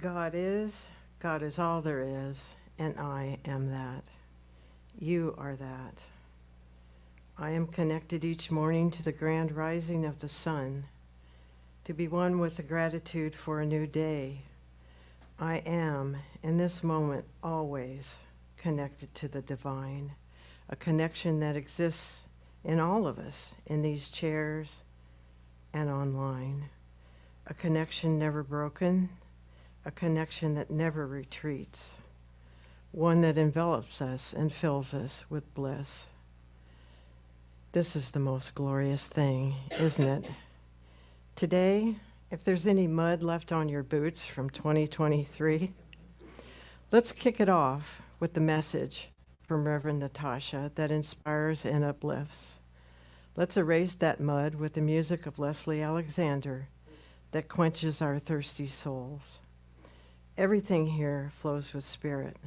God is all there is, and I am that. You are that. I am connected each morning to the grand rising of the sun, to be one with the gratitude for a new day. I am, in this moment, always connected to the divine, a connection that exists in all of us, in these chairs and online, a connection never broken, a connection that never retreats, one that envelops us and fills us with bliss. This is the most glorious thing, isn't it? Today, if there's any mud left on your boots from 2023, let's kick it off with the message from Reverend Natasha that inspires and uplifts. Let's erase that mud with the music of Lesley Alexander that quenches our thirsty souls. Everything here flows with spirit,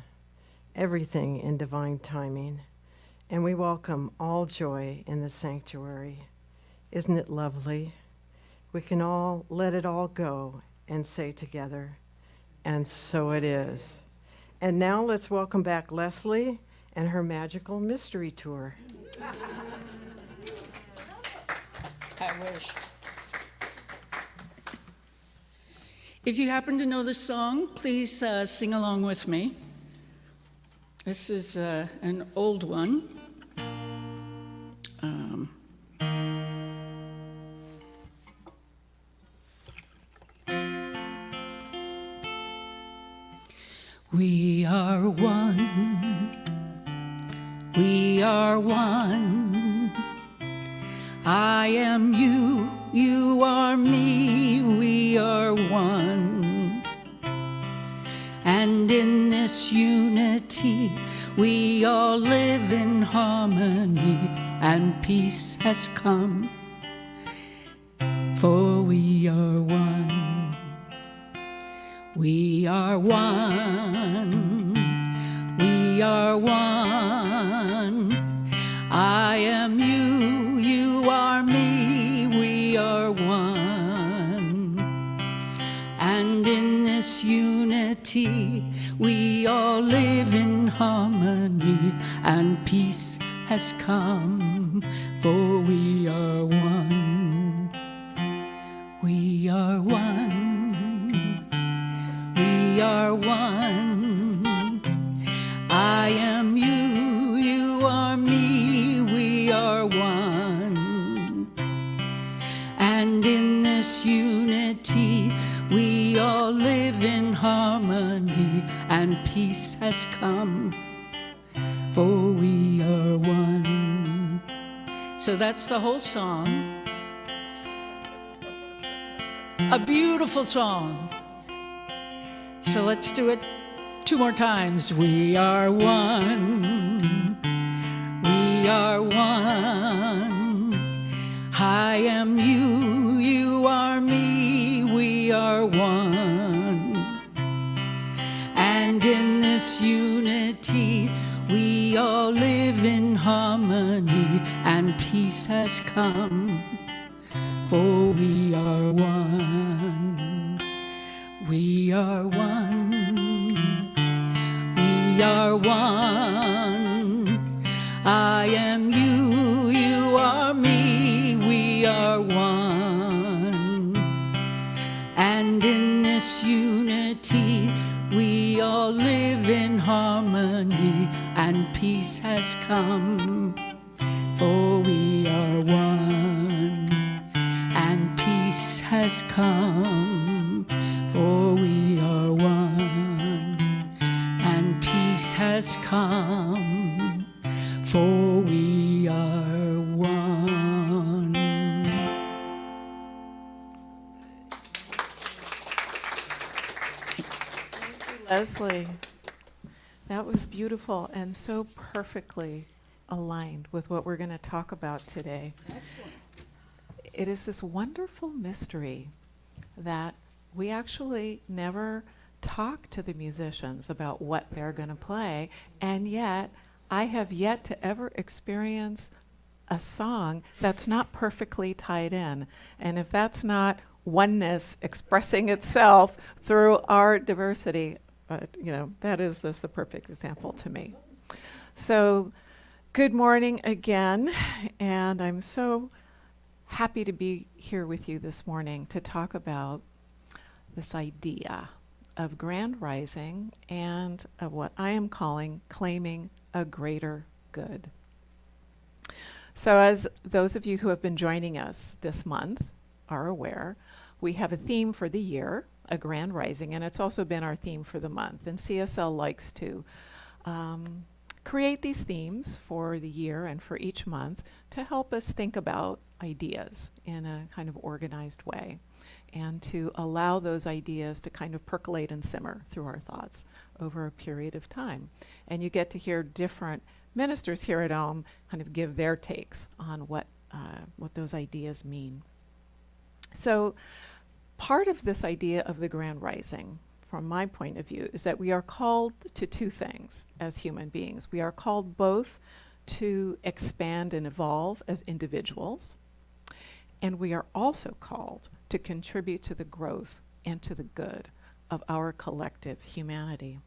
everything in divine timing, and we welcome all joy in the sanctuary. Isn't it lovely? We can all let it all go and say together, and so it is. And now let's welcome back Lesley and her magical mystery tour. I wish. If you happen to know the song, please sing along with me. This is an old one. We are one. We are one. I am you, you are me, we are one. And in this unity, we all live in harmony, and peace has come, for we are one. We are one. We are one. I am you, you are me, we are one. And in this unity, we all live in harmony, and peace has come, for we are one. We are one. We are one. I am you, you are me, we are one. And in this unity, we all live in harmony, and peace has come, for we are one. So that's the whole song. A beautiful song. So let's do it 2 more times. We are one. We are one. I am you, you are me, we are one. And in this unity, we all live in harmony, and peace has come, for we are one. We are one. We are one. I am you, you are me, we are one. And in this unity, we all live in harmony, and peace has come, for we are one. And peace has come, for we are one. And peace has come, for we are one. Lesley, that was beautiful and so perfectly aligned with what we're going to talk about today. Excellent. It is this wonderful mystery that we actually never talk to the musicians about what they're going to play, and yet I have yet to ever experience a song that's not perfectly tied in. And if that's not oneness expressing itself through our diversity. That is the perfect example to me. So, good morning again, and I'm so happy to be here with you this morning to talk about this idea of grand rising and of what I am calling claiming a greater good. So, as those of you who have been joining us this month are aware, we have a theme for the year, a grand rising, and it's also been our theme for the month. And CSL likes to create these themes for the year and for each month to help us think about ideas in a kind of organized way and to allow those ideas to kind of percolate and simmer through our thoughts over a period of time. And you get to hear different ministers here at Ohm kind of give their takes on what those ideas mean. So part of this idea of the grand rising, from my point of view, is that we are called to two things as human beings. We are called both to expand and evolve as individuals, and we are also called to contribute to the growth and to the good of our collective humanity.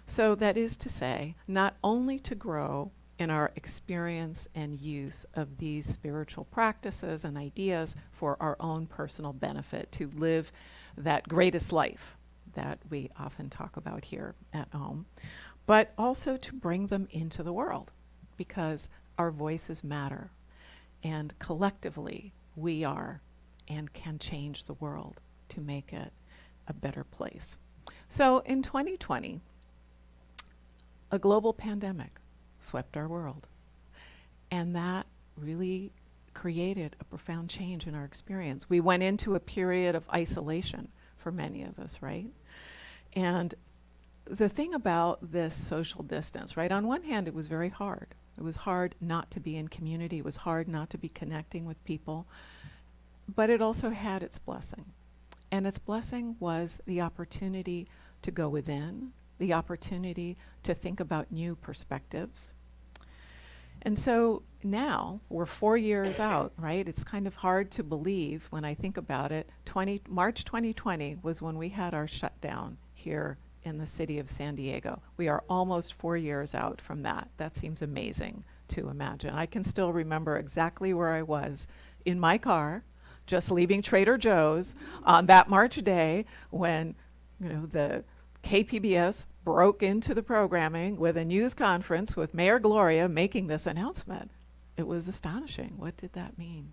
So that is to say, not only to grow in our experience and use of these spiritual practices and ideas for our own personal benefit, to live that greatest life that we often talk about here at home, but also to bring them into the world, because our voices matter, and collectively we are and can change the world to make it a better place. So in 2020, a global pandemic swept our world, and that really created a profound change in our experience. We went into a period of isolation for many of us, right? And the thing about this social distance, right, on one hand, it was very hard. It was hard not to be in community. It was hard not to be connecting with people. But it also had its blessing. And its blessing was the opportunity to go within, the opportunity to think about new perspectives. And so now we're 4 years out, right? It's kind of hard to believe when I think about it. March 2020 was when we had our shutdown here in the city of San Diego. We are almost 4 years out from that. That seems amazing to imagine. I can still remember exactly where I was in my car, just leaving Trader Joe's on that March day when, the KPBS broke into the programming with a news conference with Mayor Gloria making this announcement. It was astonishing. What did that mean?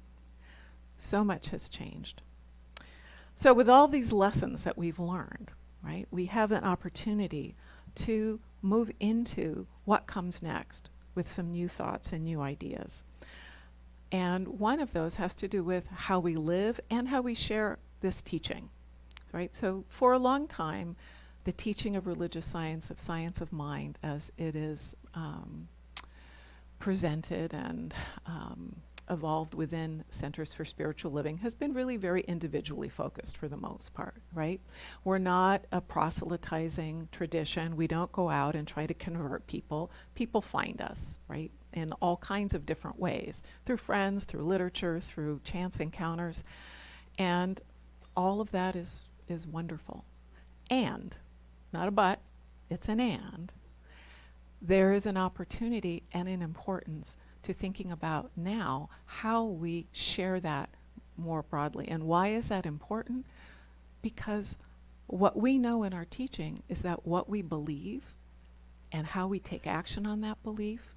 So much has changed. So with all these lessons that we've learned, right, we have an opportunity to move into what comes next with some new thoughts and new ideas. And one of those has to do with how we live and how we share this teaching, right? So for a long time, the teaching of religious science of mind, as it is presented and evolved within Centers for Spiritual Living, has been really very individually focused for the most part, right? We're not a proselytizing tradition. We don't go out and try to convert people. People find us, right, in all kinds of different ways, through friends, through literature, through chance encounters, and all of that is wonderful. And, not a but, it's an and, there is an opportunity and an importance to thinking about now how we share that more broadly. And why is that important? Because what we know in our teaching is that what we believe and how we take action on that belief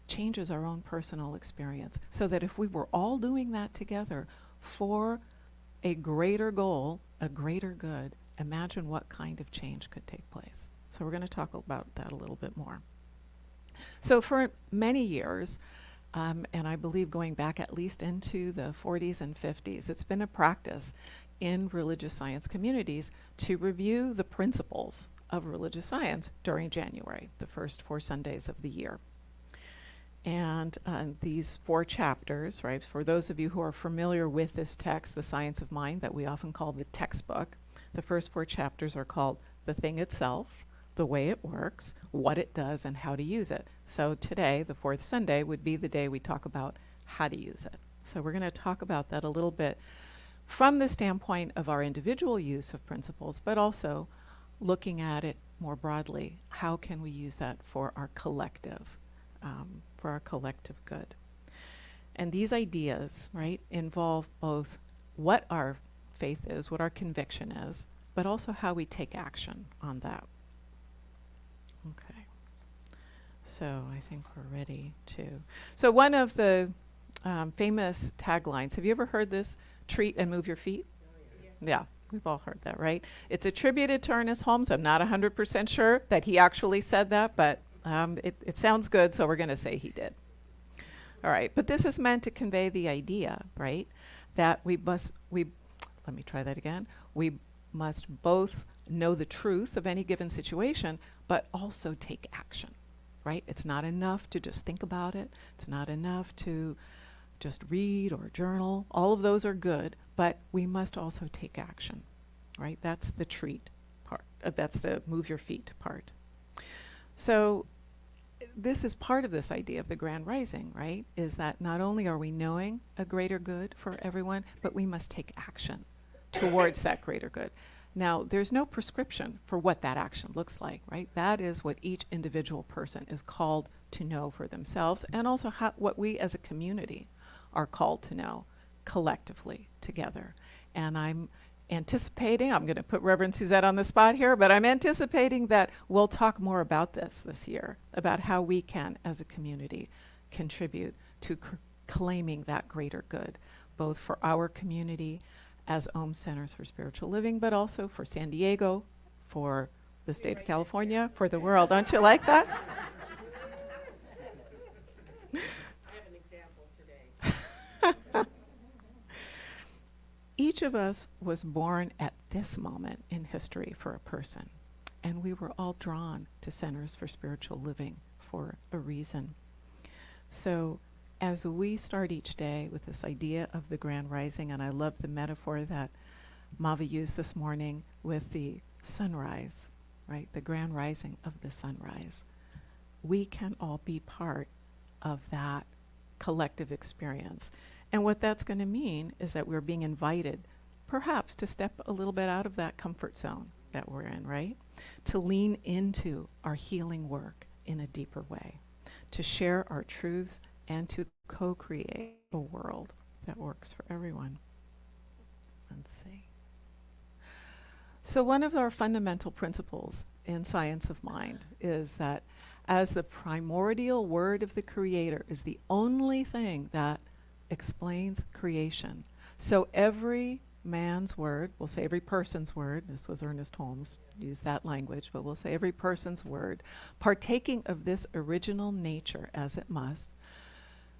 changes our own personal experience. So that if we were all doing that together for a greater goal, a greater good, imagine what kind of change could take place. So we're going to talk about that a little bit more. So for many years, and I believe going back at least into the 40s and 50s, it's been a practice in religious science communities to review the principles of religious science during January, the first 4 Sundays of the year. And these 4 chapters, right, for those of you who are familiar with this text, The Science of Mind, that we often call the textbook, the first 4 chapters are called The Thing Itself, The Way It Works, What It Does, and How to Use It. So today, the 4th Sunday, would be the day we talk about how to use it. So we're going to talk about that a little bit from the standpoint of our individual use of principles, but also looking at it more broadly. How can we use that for our collective good? And these ideas, right, involve both what our faith is, what our conviction is, but also how we take action on that. Okay. So I think we're ready to. So one of the famous taglines, have you ever heard this? Treat and move your feet? Yeah, we've all heard that, right? It's attributed to Ernest Holmes. I'm not 100% sure that he actually said that, but it sounds good, so we're going to say he did. All right, but this is meant to convey the idea, right, that we must both know the truth of any given situation, but also take action, right? It's not enough to just think about it. It's not enough to just read or journal. All of those are good, but we must also take action, right? That's the treat part. That's the move your feet part. So this is part of this idea of the grand rising, right? Is that not only are we knowing a greater good for everyone, but we must take action towards that greater good. Now, there's no prescription for what that action looks like, right? That is what each individual person is called to know for themselves, and also what we as a community are called to know collectively together. And I'm anticipating, I'm going to put Reverend Suzette on the spot here, but I'm anticipating that we'll talk more about this year, about how we can, as a community, contribute to claiming that greater good, both for our community as Ohm Centers for Spiritual Living, but also for San Diego, for the state of California, for the world. Don't you like that? I have an example today. Each of us was born at this moment in history for a person, and we were all drawn to Centers for Spiritual Living for a reason. So as we start each day with this idea of the grand rising, and I love the metaphor that Mavi used this morning with the sunrise, right? The grand rising of the sunrise. We can all be part of that collective experience. And what that's going to mean is that we're being invited, perhaps, to step a little bit out of that comfort zone that we're in, right? To lean into our healing work in a deeper way, to share our truths, and to co-create a world that works for everyone. Let's see. So one of our fundamental principles in science of mind is that as the primordial word of the Creator is the only thing that explains creation. So every man's word, we'll say every person's word, this was Ernest Holmes, used that language, but we'll say every person's word, partaking of this original nature as it must,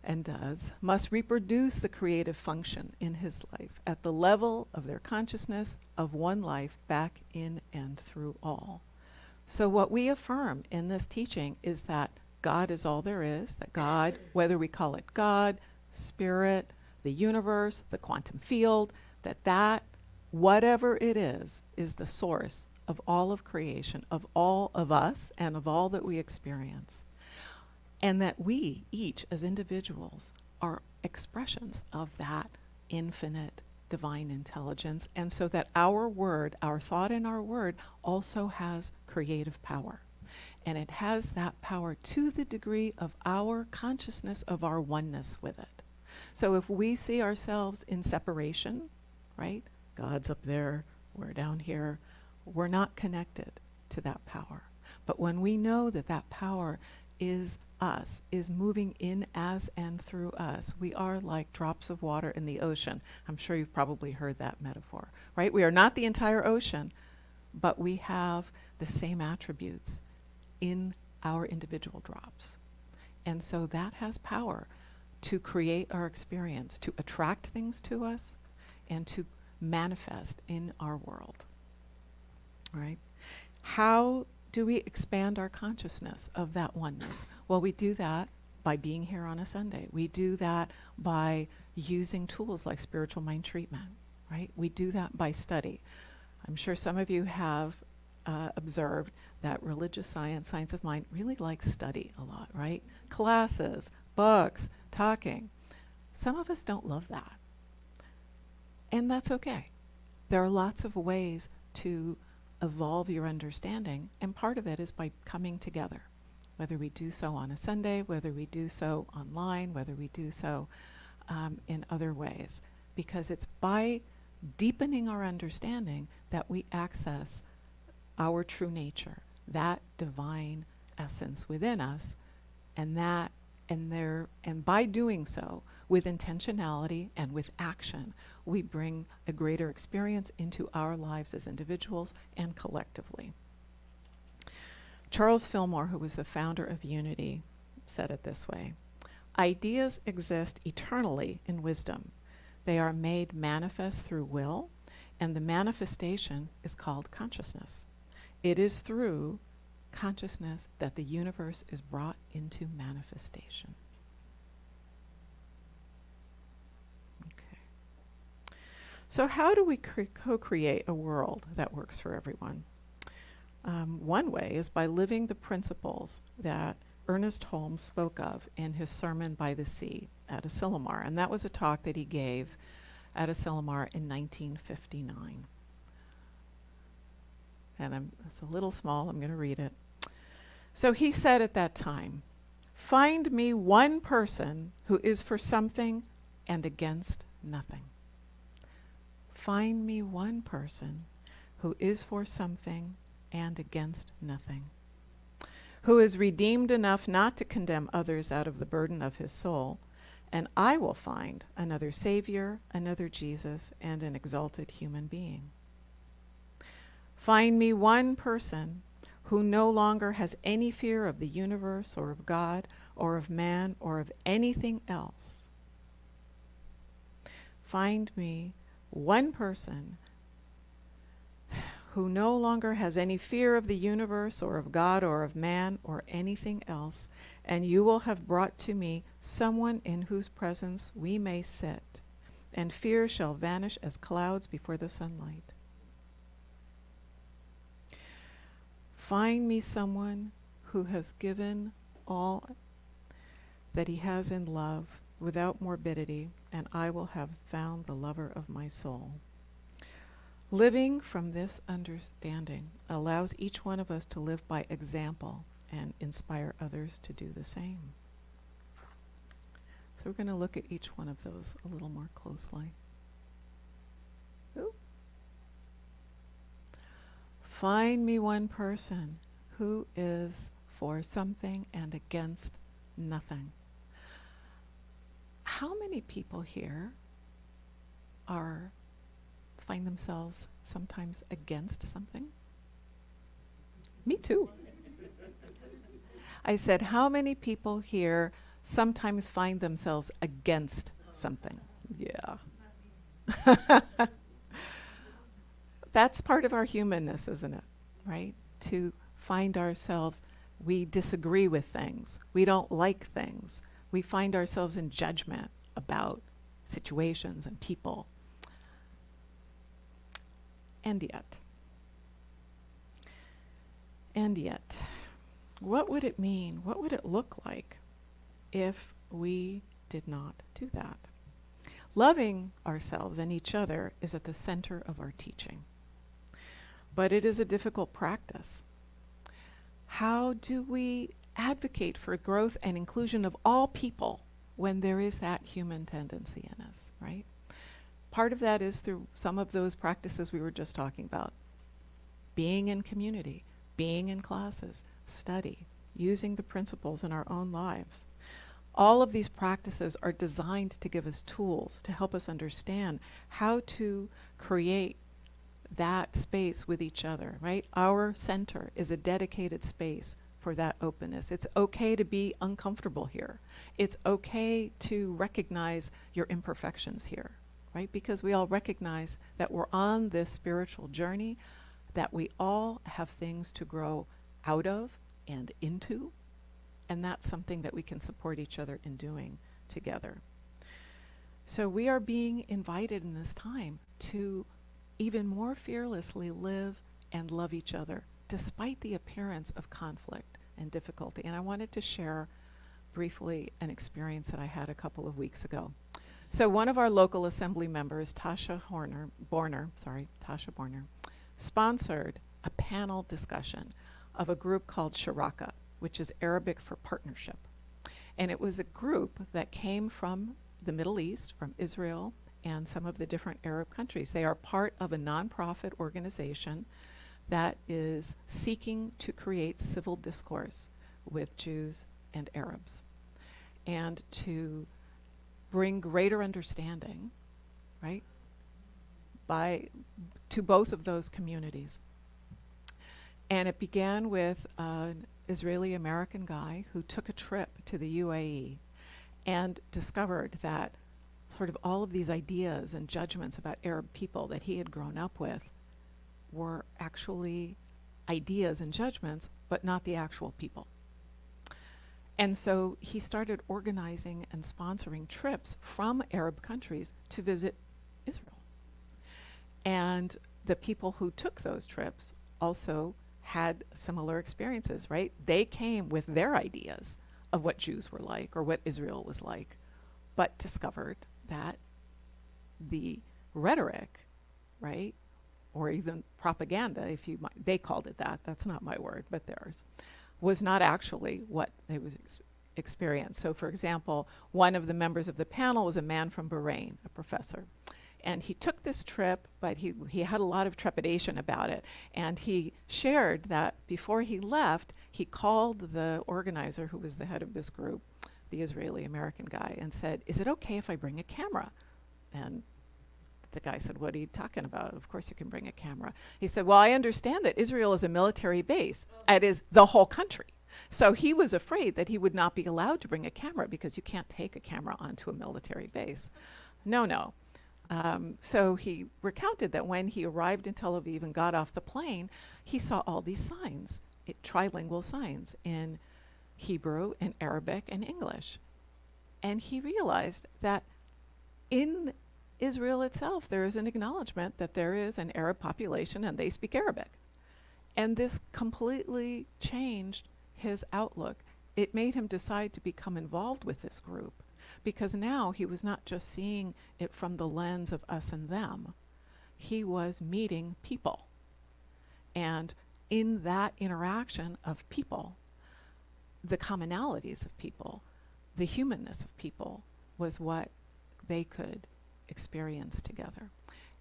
and does, must reproduce the creative function in his life at the level of their consciousness of one life back in and through all. So what we affirm in this teaching is that God is all there is, that God, whether we call it God, Spirit, the universe, the quantum field, that whatever it is the source of all of creation, of all of us, and of all that we experience. And that we, each as individuals, are expressions of that infinite divine intelligence, and so that our word, our thought and our word, also has creative power. And it has that power to the degree of our consciousness of our oneness with it. So if we see ourselves in separation, right? God's up there, we're down here, we're not connected to that power. But when we know that that power is us, is moving in as and through us, we are like drops of water in the ocean. I'm sure you've probably heard that metaphor, right? We are not the entire ocean, but we have the same attributes in our individual drops. And so that has power to create our experience, to attract things to us, and to manifest in our world, right? How do we expand our consciousness of that oneness? Well, we do that by being here on a Sunday. We do that by using tools like spiritual mind treatment, right? We do that by study. I'm sure some of you have observed that religious science, science of mind, really likes study a lot, right? Classes, books, talking. Some of us don't love that. And that's okay. There are lots of ways to evolve your understanding, and part of it is by coming together, whether we do so on a Sunday, whether we do so online, whether we do so in other ways, because it's by deepening our understanding that we access our true nature, that divine essence within us, and by doing so, with intentionality and with action, we bring a greater experience into our lives as individuals and collectively. Charles Fillmore, who was the founder of Unity, said it this way: ideas exist eternally in wisdom. They are made manifest through will, and the manifestation is called consciousness. It is through consciousness that the universe is brought into manifestation. Okay. So how do we co-create a world that works for everyone? One way is by living the principles that Ernest Holmes spoke of in his Sermon by the Sea at Asilomar, and that was a talk that he gave at Asilomar in 1959. And it's a little small, I'm going to read it. So he said at that time, "Find me one person who is for something and against nothing. Find me one person who is for something and against nothing, who is redeemed enough not to condemn others out of the burden of his soul, and I will find another Savior, another Jesus, and an exalted human being. Find me one person who no longer has any fear of the universe or of God or of man or of anything else. Find me one person who no longer has any fear of the universe or of God or of man or anything else, and you will have brought to me someone in whose presence we may sit, and fear shall vanish as clouds before the sunlight. Find me someone who has given all that he has in love without morbidity, and I will have found the lover of my soul." Living from this understanding allows each one of us to live by example and inspire others to do the same. So we're going to look at each one of those a little more closely. Ooh. Find me one person who is for something and against nothing. How many people here find themselves sometimes against something? Me too. I said, how many people here sometimes find themselves against something? Yeah. That's part of our humanness, isn't it? Right? To find ourselves, we disagree with things. We don't like things. We find ourselves in judgment about situations and people. And yet, what would it mean? What would it look like if we did not do that? Loving ourselves and each other is at the center of our teaching. But it is a difficult practice. How do we advocate for growth and inclusion of all people when there is that human tendency in us, right? Part of that is through some of those practices we were just talking about. Being in community, being in classes, study, using the principles in our own lives. All of these practices are designed to give us tools to help us understand how to create that space with each other, right? Our center is a dedicated space for that openness. It's okay to be uncomfortable here. It's okay to recognize your imperfections here, right? Because we all recognize that we're on this spiritual journey, that we all have things to grow out of and into, and that's something that we can support each other in doing together. So we are being invited in this time to even more fearlessly live and love each other, despite the appearance of conflict and difficulty. And I wanted to share briefly an experience that I had a couple of weeks ago. So one of our local assembly members, Tasha Borner, sponsored a panel discussion of a group called Sharaka, which is Arabic for partnership. And it was a group that came from the Middle East, from Israel, and some of the different Arab countries. They are part of a nonprofit organization that is seeking to create civil discourse with Jews and Arabs, and to bring greater understanding, right, to both of those communities. And it began with an Israeli-American guy who took a trip to the UAE and discovered that sort of all of these ideas and judgments about Arab people that he had grown up with were actually ideas and judgments, but not the actual people. And so he started organizing and sponsoring trips from Arab countries to visit Israel. And the people who took those trips also had similar experiences, right? They came with their ideas of what Jews were like or what Israel was like, but discovered that the rhetoric, right, or even propaganda, if you might, they called it that, that's not my word, but theirs, was not actually what they was experienced. So for example, one of the members of the panel was a man from Bahrain, a professor. And he took this trip, but he had a lot of trepidation about it. And he shared that before he left, he called the organizer, who was the head of this group, the Israeli-American guy, and said, "Is it okay if I bring a camera?" And the guy said, "What are you talking about? Of course you can bring a camera." He said, "Well, I understand that Israel is a military base. It is the whole country." So he was afraid that he would not be allowed to bring a camera because you can't take a camera onto a military base. No. So he recounted that when he arrived in Tel Aviv and got off the plane, he saw all these signs, trilingual signs in Hebrew and Arabic and English. And he realized that in Israel itself, there is an acknowledgement that there is an Arab population and they speak Arabic. And this completely changed his outlook. It made him decide to become involved with this group, because now he was not just seeing it from the lens of us and them. He was meeting people. And in that interaction of people, the commonalities of people, the humanness of people, was what they could experience together.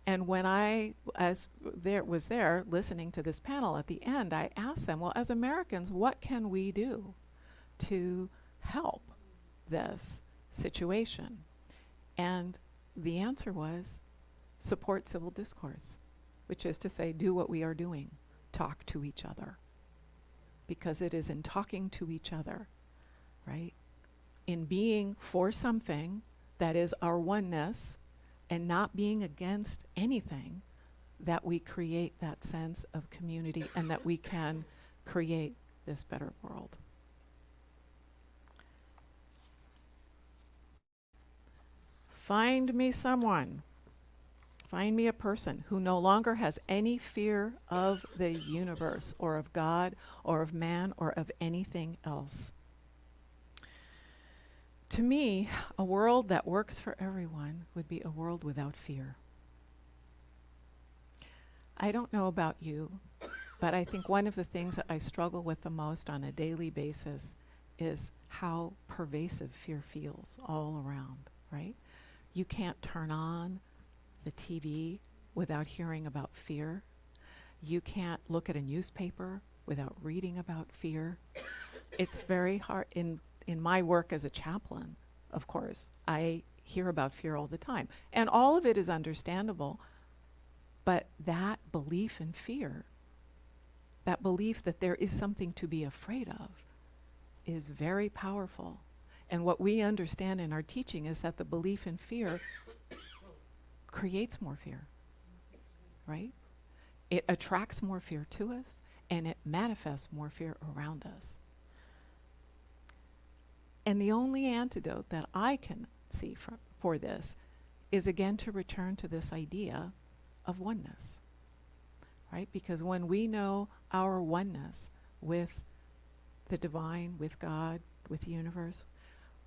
And when I was there listening to this panel at the end, I asked them, well, as Americans, what can we do to help this situation? And the answer was support civil discourse, which is to say, do what we are doing, talk to each other. Because it is in talking to each other, right? In being for something that is our oneness and not being against anything, that we create that sense of community and that we can create this better world. Find me someone, find me a person who no longer has any fear of the universe or of God or of man or of anything else. To me, a world that works for everyone would be a world without fear. I don't know about you, but I think one of the things that I struggle with the most on a daily basis is how pervasive fear feels all around, right? You can't turn on the TV without hearing about fear. You can't look at a newspaper without reading about fear. It's very hard. In my work as a chaplain, of course, I hear about fear all the time. And all of it is understandable, but that belief in fear, that belief that there is something to be afraid of, is very powerful. And what we understand in our teaching is that the belief in fear creates more fear, right? It attracts more fear to us, and it manifests more fear around us. And the only antidote that I can see for this is again to return to this idea of oneness, right? Because when we know our oneness with the divine, with God, with the universe,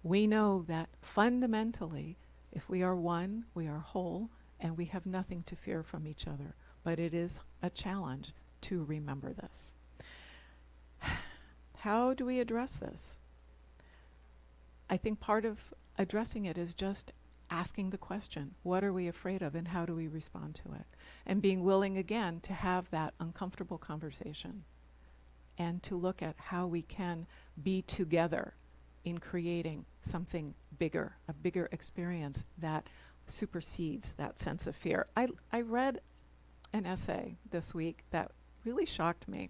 we know that fundamentally If we are one, we are whole, and we have nothing to fear from each other. But it is a challenge to remember this. How do we address this? I think part of addressing it is just asking the question, what are we afraid of and how do we respond to it? And being willing again to have that uncomfortable conversation and to look at how we can be together in creating something bigger, a bigger experience that supersedes that sense of fear. I read an essay this week that really shocked me.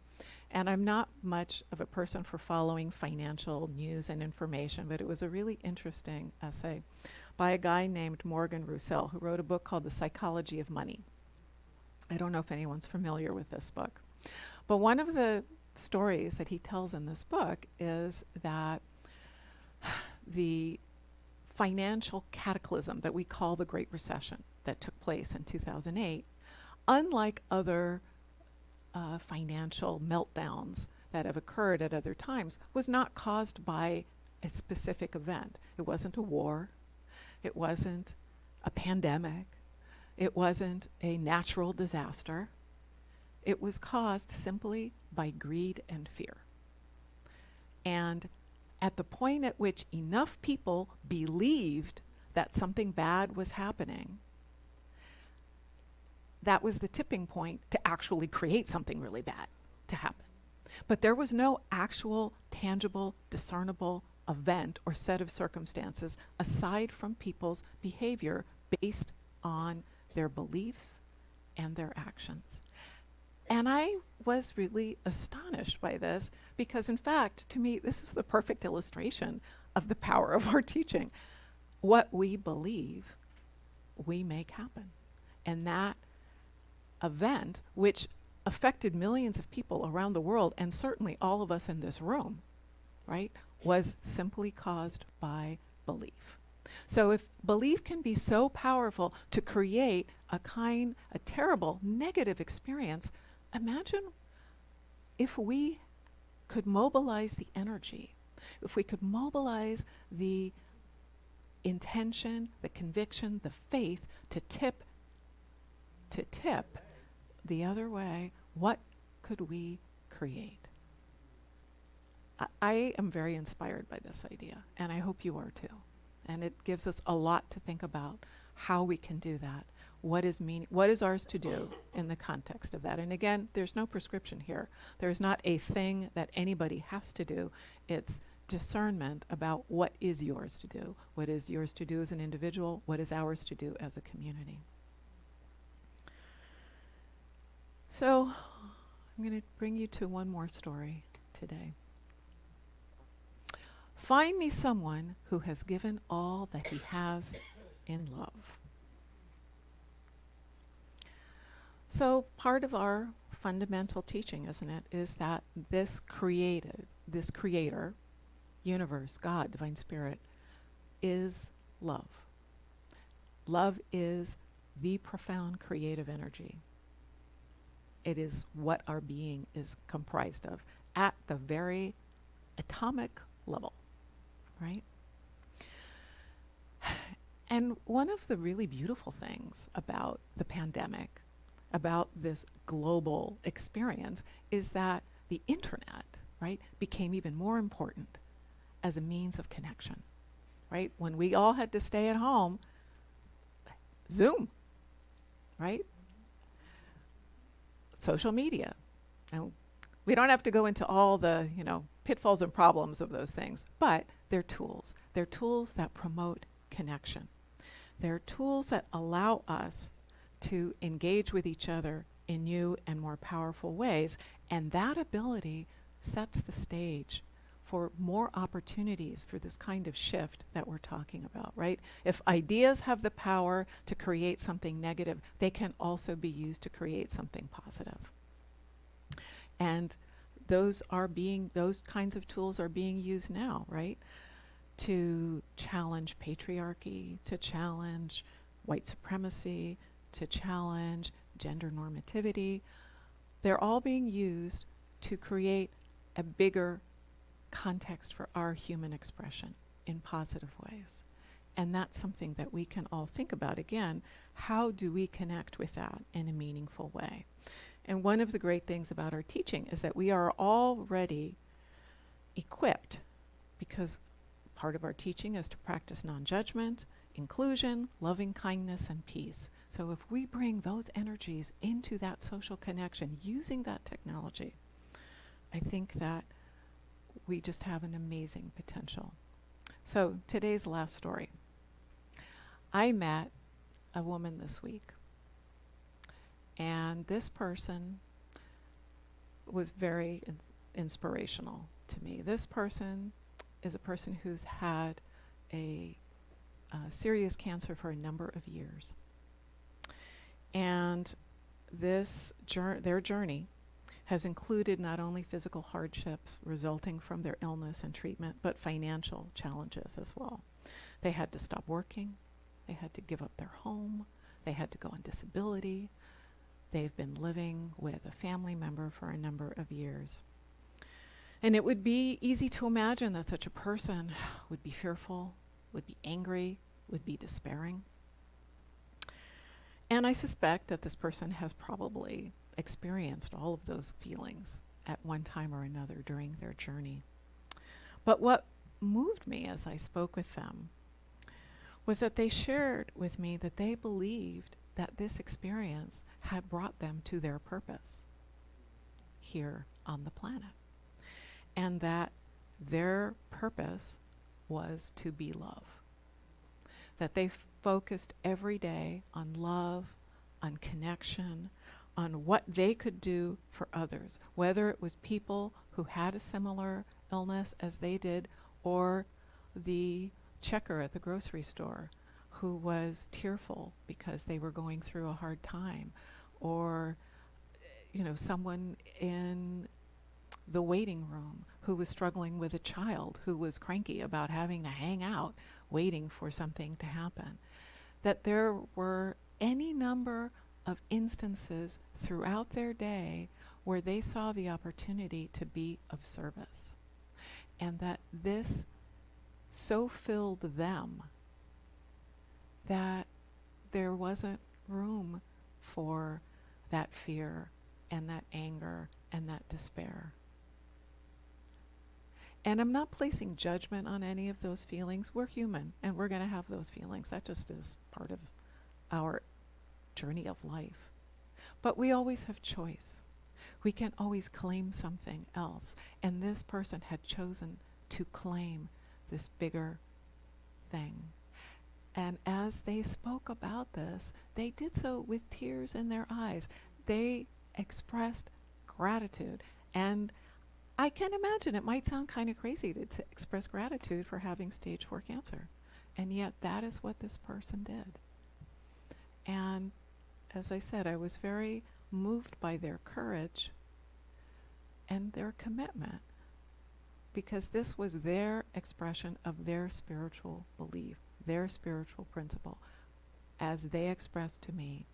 And I'm not much of a person for following financial news and information, but it was a really interesting essay by a guy named Morgan Roussel, who wrote a book called The Psychology of Money. I don't know if anyone's familiar with this book. But one of the stories that he tells in this book is that the financial cataclysm that we call the Great Recession that took place in 2008, unlike other financial meltdowns that have occurred at other times, was not caused by a specific event. It wasn't a war. It wasn't a pandemic. It wasn't a natural disaster. It was caused simply by greed and fear. And at the point at which enough people believed that something bad was happening, that was the tipping point to actually create something really bad to happen. But there was no actual, tangible, discernible event or set of circumstances aside from people's behavior based on their beliefs and their actions. And I was really astonished by this because, in fact, to me, this is the perfect illustration of the power of our teaching. What we believe, we make happen. And that event, which affected millions of people around the world, and certainly all of us in this room, right, was simply caused by belief. So if belief can be so powerful to create a terrible negative experience, imagine if we could mobilize the energy, if we could mobilize the intention, the conviction, the faith to tip the other way, what could we create? I am very inspired by this idea, and I hope you are too. And it gives us a lot to think about how we can do that. What is ours to do in the context of that? And again, there's no prescription here. There's not a thing that anybody has to do. It's discernment about what is yours to do. What is yours to do as an individual? What is ours to do as a community? So I'm going to bring you to one more story today. Find me someone who has given all that he has in love. So part of our fundamental teaching, isn't it, is that this creator, universe, God, divine spirit, is love. Love is the profound creative energy. It is what our being is comprised of at the very atomic level, right? And one of the really beautiful things about the pandemic, about this global experience, is that the internet, right, became even more important as a means of connection, right? When we all had to stay at home, Zoom, right? Social media. And we don't have to go into all the, pitfalls and problems of those things, but they're tools. They're tools that promote connection. They're tools that allow us to engage with each other in new and more powerful ways, and that ability sets the stage for more opportunities for this kind of shift that we're talking about, right? If ideas have the power to create something negative, they can also be used to create something positive. And those kinds of tools are being used now, right? To challenge patriarchy, to challenge white supremacy, to challenge gender normativity. They're all being used to create a bigger context for our human expression in positive ways. And that's something that we can all think about again. How do we connect with that in a meaningful way? And one of the great things about our teaching is that we are already equipped, because part of our teaching is to practice non-judgment, inclusion, loving kindness, and peace. So if we bring those energies into that social connection using that technology, I think that we just have an amazing potential. So today's last story. I met a woman this week, and this person was very inspirational to me. This person is a person who's had a serious cancer for a number of years. And their journey has included not only physical hardships resulting from their illness and treatment, but financial challenges as well. They had to stop working. They had to give up their home. They had to go on disability. They've been living with a family member for a number of years. And it would be easy to imagine that such a person would be fearful, would be angry, would be despairing. And I suspect that this person has probably experienced all of those feelings at one time or another during their journey. But what moved me as I spoke with them was that they shared with me that they believed that this experience had brought them to their purpose here on the planet, and that their purpose was to be love. That they focused every day on love, on connection, on what they could do for others, whether it was people who had a similar illness as they did, or the checker at the grocery store who was tearful because they were going through a hard time, or someone in the waiting room who was struggling with a child who was cranky about having to hang out waiting for something to happen. That there were any number of instances throughout their day where they saw the opportunity to be of service, and that this so filled them that there wasn't room for that fear and that anger and that despair. And I'm not placing judgment on any of those feelings. We're human, and we're going to have those feelings. That just is part of our journey of life. But we always have choice. We can always claim something else. And this person had chosen to claim this bigger thing. And as they spoke about this, they did so with tears in their eyes. They expressed gratitude. And I can imagine it might sound kind of crazy to express gratitude for having stage 4 cancer. And yet that is what this person did. And as I said, I was very moved by their courage and their commitment, because this was their expression of their spiritual belief, their spiritual principle. As they expressed to me,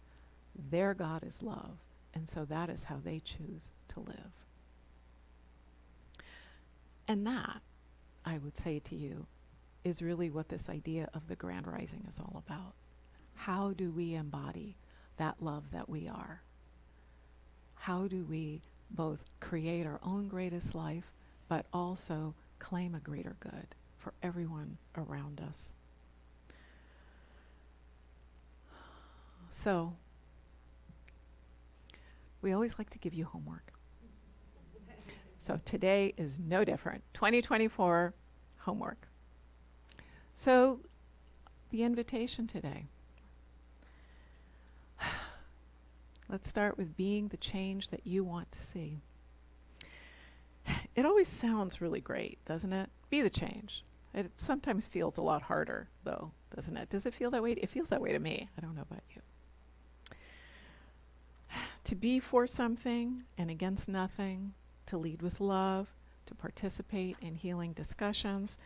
their God is love, and so that is how they choose to live. And that, I would say to you, is really what this idea of the Grand Rising is all about. How do we embody that love that we are? How do we both create our own greatest life, but also claim a greater good for everyone around us? So, we always like to give you homework. So today is no different. 2024 homework. So the invitation today. Let's start with being the change that you want to see. It always sounds really great, doesn't it? Be the change. It sometimes feels a lot harder, though, doesn't it? Does it feel that way? It feels that way to me. I don't know about you. To be for something and against nothing, to lead with love, to participate in healing discussions,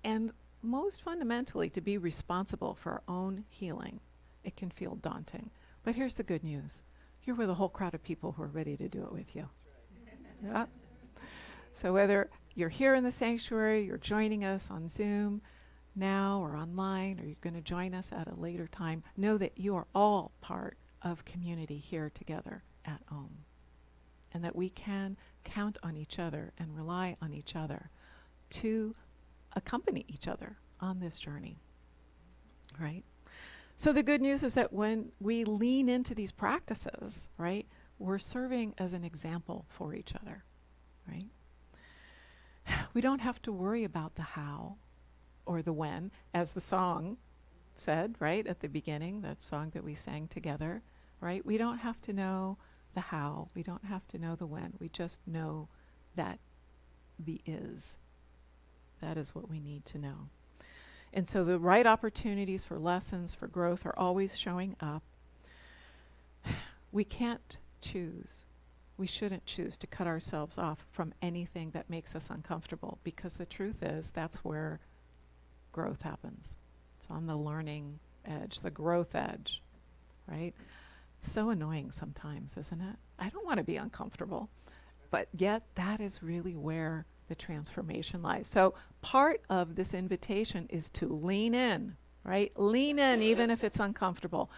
and most fundamentally, to be responsible for our own healing. It can feel daunting. But here's the good news. You're with a whole crowd of people who are ready to do it with you. Yeah. So whether you're here in the sanctuary, you're joining us on Zoom, now or online, or you're going to join us at a later time, know that you are all part of community here together at Om, and that we can count on each other and rely on each other to accompany each other on this journey, right? So the good news is that when we lean into these practices, right, we're serving as an example for each other, right? We don't have to worry about the how or the when, as the song said, right, at the beginning, that song that we sang together, right? We don't have to know the how. We don't have to know the when. We just know that the is. That is what we need to know. And so the right opportunities for lessons, for growth, are always showing up. We can't choose. We shouldn't choose to cut ourselves off from anything that makes us uncomfortable, because the truth is that's where growth happens. It's on the learning edge, the growth edge, right? So annoying sometimes, isn't it? I don't want to be uncomfortable, but yet that is really where the transformation lies. So part of this invitation is to lean in, right? Lean in even if it's uncomfortable.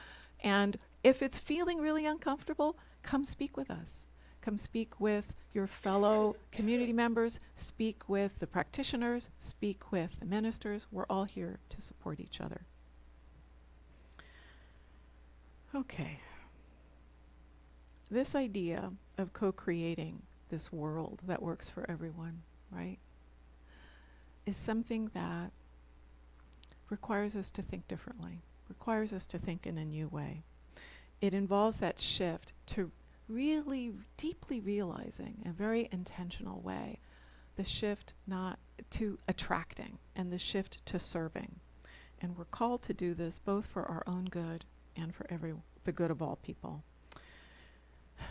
And if it's feeling really uncomfortable, come speak with us. Come speak with your fellow community members, speak with the practitioners, speak with the ministers. We're all here to support each other. Okay. This idea of co-creating this world that works for everyone, right, is something that requires us to think differently, requires us to think in a new way. It involves that shift to really deeply realizing in a very intentional way the shift not to attracting and the shift to serving. And we're called to do this both for our own good and for the good of all people.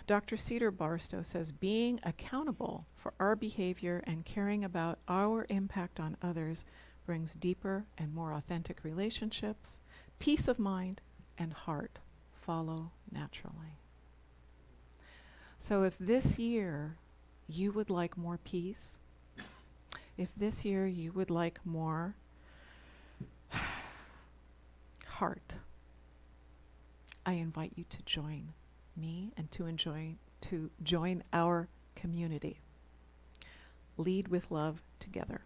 Dr. Cedar Barstow says, being accountable for our behavior and caring about our impact on others brings deeper and more authentic relationships, peace of mind, and heart follow naturally. So if this year you would like more peace, if this year you would like more heart, I invite you to join me and to join our community. Lead with love together.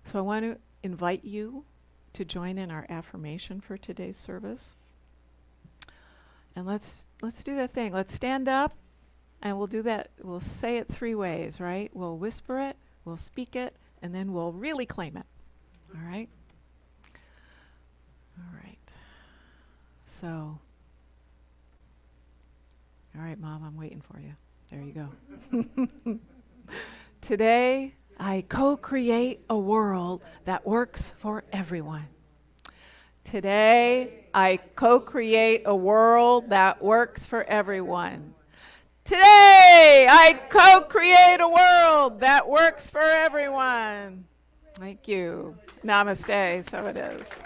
So I want to invite you to join in our affirmation for today's service. And let's do that thing. Let's stand up and we'll do that. We'll say it 3 ways, right? We'll whisper it, we'll speak it, and then we'll really claim it. All right? All right. So, all right, Mom, I'm waiting for you. There you go. Today, I co-create a world that works for everyone. Today, I co-create a world that works for everyone. Today, I co-create a world that works for everyone. Thank you. Namaste. So it is.